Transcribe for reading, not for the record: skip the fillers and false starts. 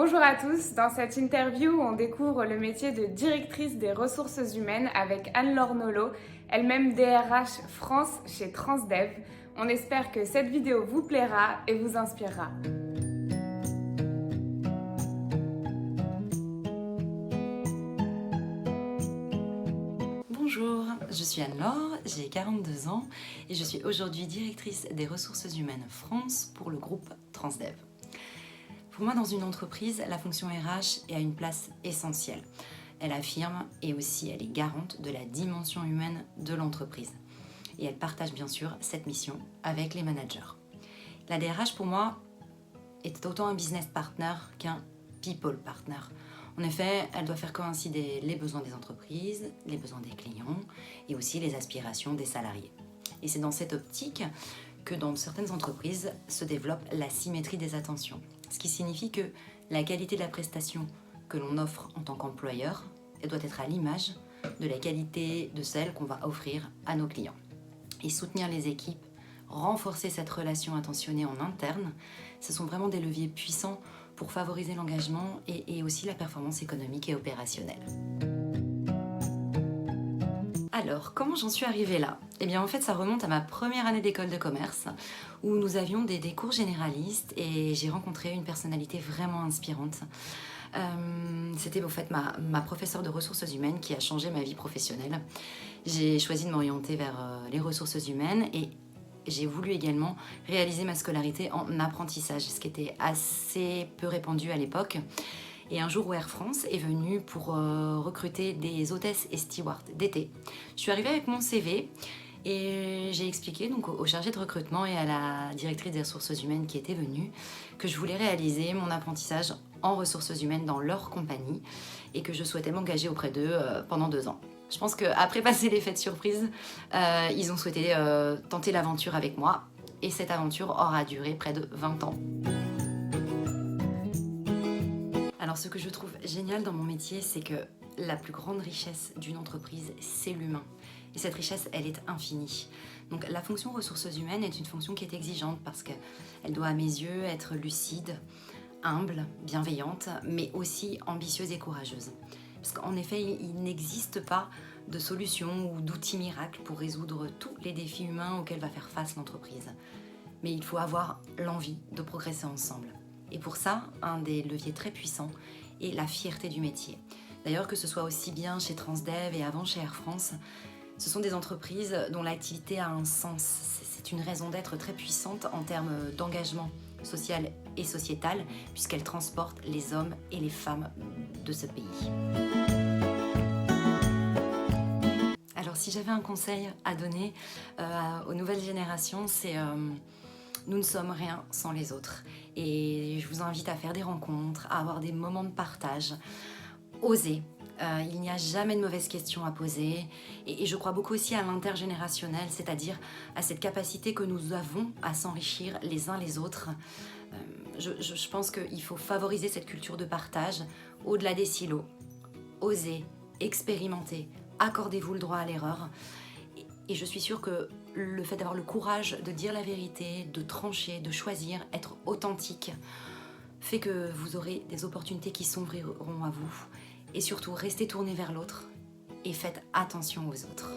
Bonjour à tous, dans cette interview, on découvre le métier de directrice des ressources humaines avec Anne-Laure Nolot, elle-même DRH France chez Transdev. On espère que cette vidéo vous plaira et vous inspirera. Bonjour, je suis Anne-Laure, j'ai 42 ans et je suis aujourd'hui directrice des ressources humaines France pour le groupe Transdev. Pour moi, dans une entreprise, la fonction RH a une place essentielle. Elle affirme et aussi elle est garante de la dimension humaine de l'entreprise. Et elle partage bien sûr cette mission avec les managers. La DRH pour moi est autant un business partner qu'un people partner. En effet, elle doit faire coïncider les besoins des entreprises, les besoins des clients et aussi les aspirations des salariés. Et c'est dans cette optique que dans certaines entreprises se développe la symétrie des attentions. Ce qui signifie que la qualité de la prestation que l'on offre en tant qu'employeur, elle doit être à l'image de la qualité de celle qu'on va offrir à nos clients. Et soutenir les équipes, renforcer cette relation attentionnée en interne, ce sont vraiment des leviers puissants pour favoriser l'engagement et aussi la performance économique et opérationnelle. Alors, comment j'en suis arrivée là ? Eh bien, en fait, ça remonte à ma première année d'école de commerce, où nous avions des cours généralistes et j'ai rencontré une personnalité vraiment inspirante. C'était en fait ma professeure de ressources humaines qui a changé ma vie professionnelle. J'ai choisi de m'orienter vers les ressources humaines et j'ai voulu également réaliser ma scolarité en apprentissage, ce qui était assez peu répandu à l'époque. Et un jour où Air France est venu pour recruter des hôtesses et stewards d'été, je suis arrivée avec mon CV et j'ai expliqué donc au chargé de recrutement et à la directrice des ressources humaines qui était venue que je voulais réaliser mon apprentissage en ressources humaines dans leur compagnie et que je souhaitais m'engager auprès d'eux pendant 2 ans. Je pense qu'après passer l'effet de surprise, ils ont souhaité tenter l'aventure avec moi et cette aventure aura duré près de 20 ans. Alors ce que je trouve génial dans mon métier, c'est que la plus grande richesse d'une entreprise, c'est l'humain. Et cette richesse, elle est infinie. Donc la fonction ressources humaines est une fonction qui est exigeante parce qu'elle doit à mes yeux être lucide, humble, bienveillante, mais aussi ambitieuse et courageuse. Parce qu'en effet, il n'existe pas de solution ou d'outil miracle pour résoudre tous les défis humains auxquels va faire face l'entreprise. Mais il faut avoir l'envie de progresser ensemble. Et pour ça, un des leviers très puissants est la fierté du métier. D'ailleurs, que ce soit aussi bien chez Transdev et avant chez Air France, ce sont des entreprises dont l'activité a un sens. C'est une raison d'être très puissante en termes d'engagement social et sociétal, puisqu'elle transporte les hommes et les femmes de ce pays. Alors, si j'avais un conseil à donner aux nouvelles générations, c'est nous ne sommes rien sans les autres. Et je vous invite à faire des rencontres, à avoir des moments de partage, oser. Il n'y a jamais de mauvaises questions à poser. Et je crois beaucoup aussi à l'intergénérationnel, c'est-à-dire à cette capacité que nous avons à s'enrichir les uns les autres. Je pense qu'il faut favoriser cette culture de partage au-delà des silos. Osez, expérimentez, accordez-vous le droit à l'erreur. Et je suis sûre que le fait d'avoir le courage de dire la vérité, de trancher, de choisir, être authentique, fait que vous aurez des opportunités qui s'ouvriront à vous. Et surtout, restez tourné vers l'autre et faites attention aux autres.